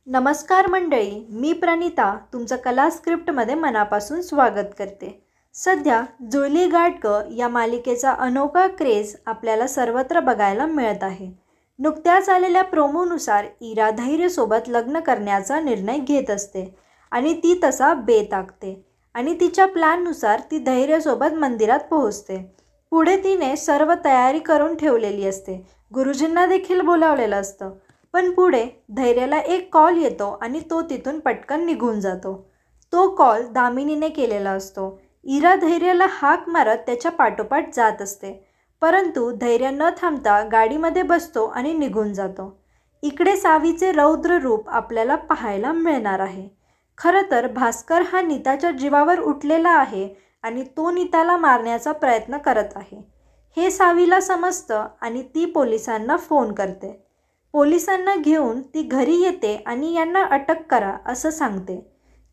नमस्कार मंडळी, मी प्रणिता तुमचं कला स्क्रिप्टमध्ये मनापासून स्वागत करते। सध्या जुळली गाठगं या मालिकेचा अनोखा क्रेज आपल्याला सर्वत्र बघायला मिळत आहे। नुकत्याच आलेल्या प्रोमोनुसार इरा धैर्यसोबत लग्न करण्याचा निर्णय घेत असते आणि ती तसा बेत आखते आणि तिच्या प्लॅननुसार ती धैर्यसोबत मंदिरात पोहोचते। पुढे तिने सर्व तयारी करून ठेवलेली असते, गुरुजींना देखील बोलावलेलं असतं। पण पुढे धैर्याला एक कॉल येतो आणि तो तिथून पटकन निघून जातो। तो कॉल दामिनीने केलेला असतो। इरा धैर्याला हाक मारत त्याच्या पाठोपाठ जात असते, परंतु धैर्य न थांबता गाडीमध्ये बसतो आणि निघून जातो। इकडे सावीचे रौद्र रूप आपल्याला पाहायला मिळणार आहे। खरं तर भास्कर हा नीताच्या जीवावर उठलेला आहे आणि तो नीताला मारण्याचा प्रयत्न करत आहे हे सावीला समजतं आणि ती पोलिसांना फोन करते। पोलिसांना घेऊन ती घरी येते आणि यांना अटक करा असं सांगते।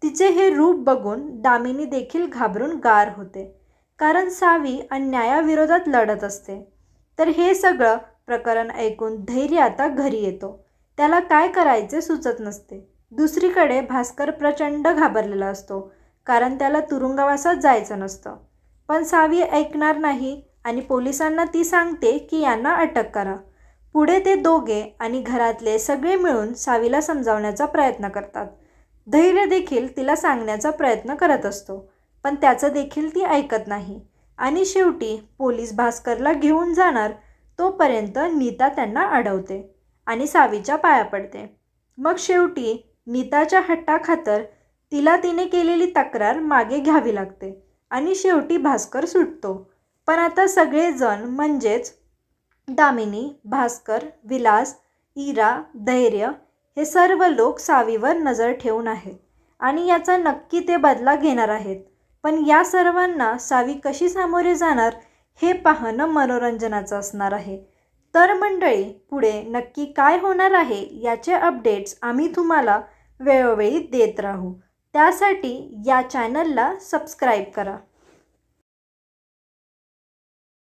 तिचे हे रूप बघून दामिनी देखील घाबरून गार होते, कारण सावी अन्यायाविरोधात लढत असते। तर हे सगळं प्रकरण ऐकून धैर्य आता घरी येतो। त्याला काय करायचे सुचत नसते। दुसरीकडे भास्कर प्रचंड घाबरलेला असतो, कारण त्याला तुरुंगवासात जायचं नसतं। पण सावी ऐकणार नाही आणि पोलिसांना ती सांगते की यांना अटक करा। पुढे ते दोघे आणि घरातले सगळे मिळून सावीला समजावण्याचा प्रयत्न करतात। धैर्य देखील तिला सांगण्याचा प्रयत्न करत असतो, पण त्याचं देखील ती ऐकत नाही आणि शेवटी पोलीस भास्करला घेऊन जाणार तोपर्यंत नीता त्यांना अडवते आणि सावीच्या पाया पडते। मग शेवटी नीताच्या हट्टाखातर तिला तिने केलेली तक्रार मागे घ्यावी लागते आणि शेवटी भास्कर सुटतो। पण आता सगळेजण म्हणजेच दामिनी, भास्कर, विलास, इरा, धैर्य हे सर्व लोक सावीवर नजर ठेवून आहेत आणि याचा नक्की ते बदला घेणार आहेत। पण या सर्वांना सावी कशी सामोरे जाणार हे पाहणं मनोरंजनाचं असणार आहे। तर मंडळी, पुढे नक्की काय होणार आहे याचे अपडेट्स आम्ही तुम्हाला वेळोवेळी देत राहू। त्यासाठी या चॅनलला सबस्क्राईब करा।